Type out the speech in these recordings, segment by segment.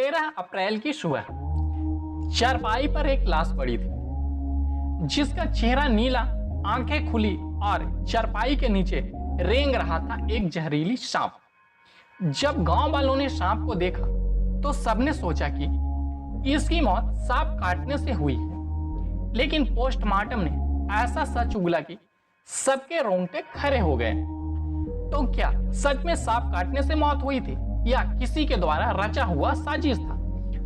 13 अप्रैल की सुबह चारपाई पर एक लाश पड़ी थी जिसका चेहरा नीला, आंखें खुली और चारपाई के नीचे रेंग रहा था एक जहरीली सांप। जब गांव वालों ने सांप को देखा तो सबने सोचा कि इसकी मौत सांप काटने से हुई है, लेकिन पोस्टमार्टम ने ऐसा सच उगला कि सबके रोंगटे खड़े हो गए। तो क्या सच में सांप काटने से मौत हुई थी या किसी के द्वारा रचा हुआ साजिश था?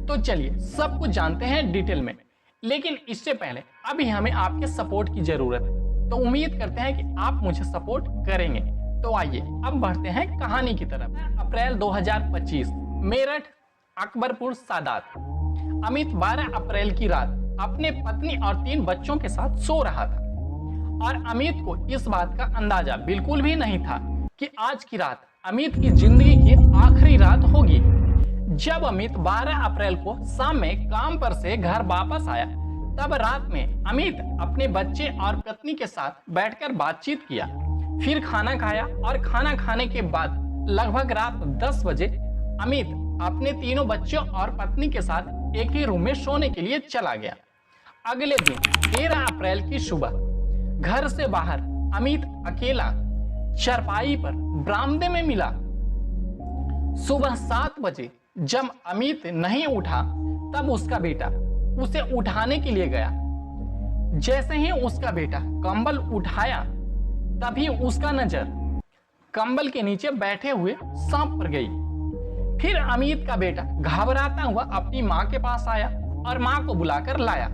तो चलिए सब कुछ जानते हैं डिटेल में, लेकिन इससे पहले अभी हमें आपके सपोर्ट की जरूरत है, तो उम्मीद करते हैं कि आप मुझे सपोर्ट करेंगे। तो आइए अब बढ़ते हैं कहानी की तरफ। अप्रैल 2025 मेरठ अकबरपुर सादात। अमित 12 अप्रैल की रात अपने पत्नी और 3 बच्चों के साथ सो रहा था और अमित को इस बात का अंदाजा बिल्कुल भी नहीं था कि आज की रात अमित की जिंदगी की आखिरी रात होगी। जब अमित 12 अप्रैल को शाम में काम पर से घर वापस आया, तब रात में अमित अपने बच्चे और पत्नी के साथ बैठकर बातचीत किया, फिर खाना खाया और खाना खाने के बाद लगभग रात 10 बजे अमित अपने तीनों बच्चों और पत्नी के साथ एक ही रूम में सोने के लिए चला गया। अगले दिन 13 अप्रैल की सुबह घर से बाहर अमित अकेला चारपाई पर बरामदे में मिला। सुबह 7 बजे जब अमित नहीं उठा तब उसका बेटा उसे उठाने के लिए गया। जैसे ही उसका बेटा कंबल उठाया तभी उसका नजर कंबल के नीचे बैठे हुए सांप पर गई। फिर अमित का बेटा घबराता हुआ अपनी मां के पास आया और मां को बुलाकर लाया।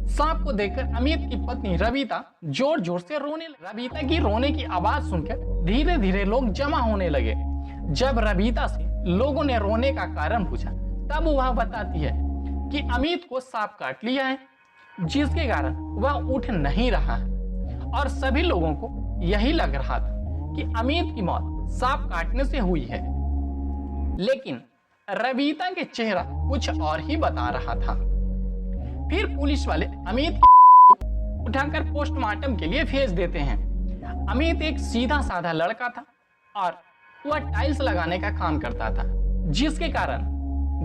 सांप को देखकर अमित की पत्नी रबीता जोर जोर से रोने लगी। रबीता की रोने की आवाज सुनकर धीरे धीरे लोग जमा होने लगे। जब रबीता से लोगों ने रोने का कारण पूछा तब वह बताती है कि अमित को सांप काट लिया है, जिसके कारण वह उठ नहीं रहा है और सभी लोगों को यही लग रहा था कि अमित की मौत सांप काटने से हुई है। लेकिन रबीता के चेहरा कुछ और ही बता रहा था। फिर पुलिस वाले अमित को उठाकर पोस्टमार्टम के लिए भेज देते हैं। अमित एक सीधा साधा लड़का था और वह टाइल्स लगाने का काम करता था, जिसके कारण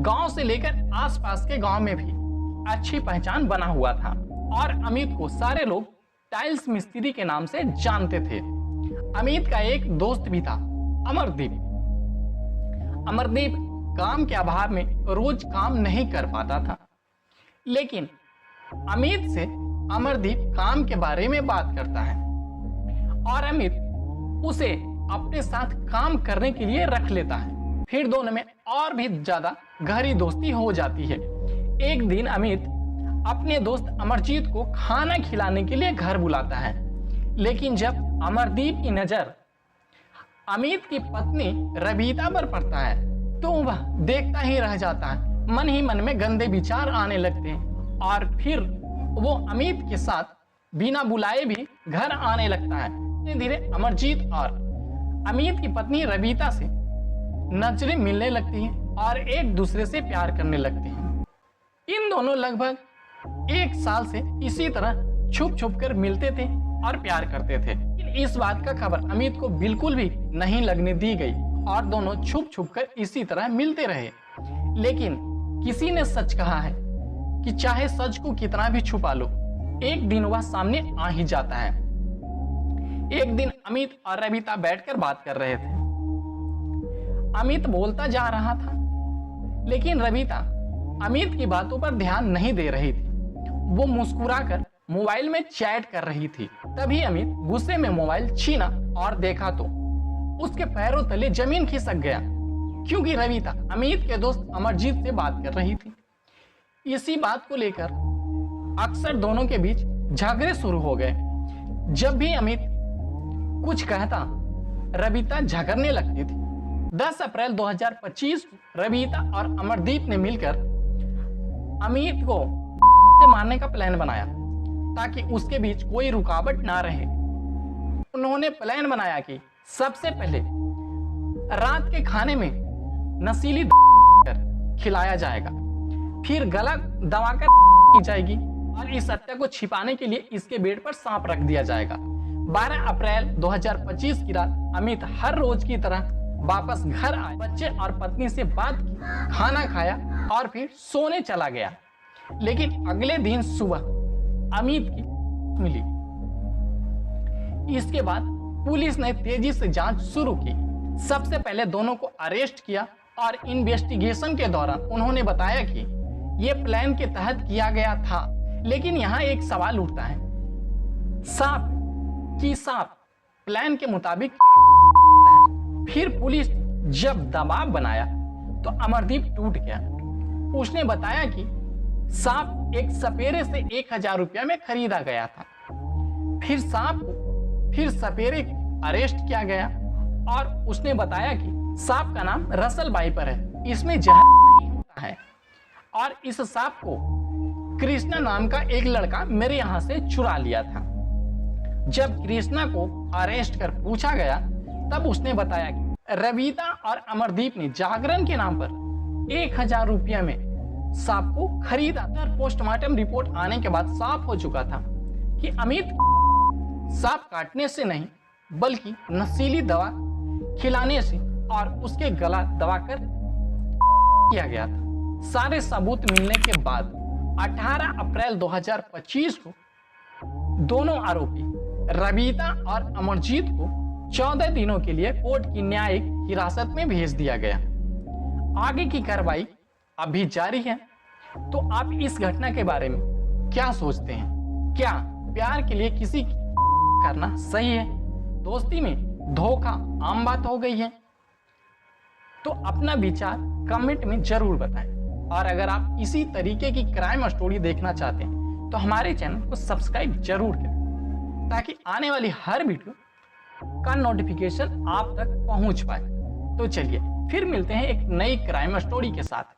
गांव से लेकर आसपास के गांव में भी अच्छी पहचान बना हुआ था और अमित को सारे लोग टाइल्स मिस्त्री के नाम से जानते थे। अमित का एक दोस्त भी था, अमरदीप। अमरदीप काम के अभाव में रोज काम नहीं कर पाता था, लेकिन अमित से अमरदीप काम के बारे में बात करता है और अमित उसे अपने साथ काम करने के लिए रख लेता है। फिर दोनों में और भी ज्यादा गहरी दोस्ती हो जाती है। एक दिन अमित अपने दोस्त अमरजीत को खाना खिलाने के लिए घर बुलाता है, लेकिन जब अमरदीप की नजर अमित की पत्नी रबीता पर पड़ता है तो वह देखता ही रह जाता है। मन ही मन में गंदे विचार आने लगते हैं और फिर वो अमित के साथ बिना बुलाए भी घर आने लगता है। धीरे धीरे अमरजीत और अमित की पत्नी रबीता से नजरें मिलने लगती हैं और एक दूसरे से प्यार करने लगते हैं। इन दोनों लगभग 1 साल से इसी तरह छुप छुप कर मिलते थे और प्यार करते थे। इस बात का खबर अमित को बिल्कुल भी नहीं लगने दी गई और दोनों छुप छुप कर इसी तरह मिलते रहे। लेकिन किसी ने सच कहा है कि चाहे सच को कितना भी छुपा लो, एक दिन वह सामने आ ही जाता है। एक दिन अमित और रबीता बैठकर बात कर रहे थे। अमित बोलता जा रहा था, लेकिन रबीता अमित की बातों पर ध्यान नहीं दे रही थी। वो मुस्कुराकर मोबाइल में चैट कर रही थी। तभी अमित गुस्से में मोबाइल छीना और देखा तो उसके पैरों तले जमीन खिसक गया, क्योंकि रबीता अमित के दोस्त अमरजीत से बात कर रही थी। इसी बात को लेकर अक्सर दोनों के बीच झगड़े शुरू हो गए। जब भी अमित कुछ कहता, रबीता झगड़ने लगती थी। 10 अप्रैल 2025 रबीता और अमरदीप ने मिलकर अमित को से मारने का प्लान बनाया ताकि उसके बीच कोई रुकावट ना रहे। उन्होंने प्लान बनाया कि सबसे पहले रात के खाने में नशीली खिलाया जाएगा, फिर गला दबाकर की जाएगी और इस हत्या को छिपाने के लिए इसके बेड पर सांप रख दिया जाएगा। 12 अप्रैल 2025 की रात अमित हर रोज की तरह वापस घर आए, बच्चे और पत्नी से बात की, खाना खाया और फिर सोने चला गया। लेकिन अगले दिन सुबह अमित की मिली। इसके बाद पुलिस ने तेजी से जांच शुरू की। सबसे पहले दोनों को अरेस्ट किया और इन्वेस्टिगेशन के दौरान उन्होंने बताया कि यह प्लान के तहत किया गया था। लेकिन यहां एक सवाल उठता है, सांप प्लान के मुताबिक। फिर पुलिस जब दबाव बनाया तो अमरदीप टूट गया। उसने बताया कि सांप एक सपेरे से 1000 रुपया में खरीदा गया था। फिर सपेरे अरेस्ट किया गया और उसने बताया कि सांप का नाम रसल वाइपर है, इसमें जहर नहीं होता है और इस सांप को कृष्णा नाम का एक लड़का मेरे यहां से चुरा लिया था। जब कृष्णा को अरेस्ट कर पूछा गया तब उसने बताया कि रविता और अमरदीप ने जागरण के नाम पर 1000 रुपया में सांप को खरीदा। पोस्टमार्टम रिपोर्ट आने के बाद साफ हो चुका था कि अमित सांप काटने से नहीं बल्कि नशीली दवा खिलाने से और उसके गला दबाकर किया गया था। सारे सबूत मिलने के बाद 18 अप्रैल 2025 को दोनों आरोपी रविता और अमरजीत को 14 दिनों के लिए कोर्ट की न्यायिक हिरासत में भेज दिया गया। आगे की कार्रवाई अभी जारी है। तो आप इस घटना के बारे में क्या सोचते हैं? क्या प्यार के लिए किसी की करना सही है? दोस्ती में धोखा आम बात हो गई है? तो अपना विचार कमेंट में जरूर बताएं। और अगर आप इसी तरीके की क्राइम स्टोरी देखना चाहते हैं तो हमारे चैनल को सब्सक्राइब जरूर करें ताकि आने वाली हर वीडियो का नोटिफिकेशन आप तक पहुंच पाए। तो चलिए फिर मिलते हैं एक नई क्राइम स्टोरी के साथ।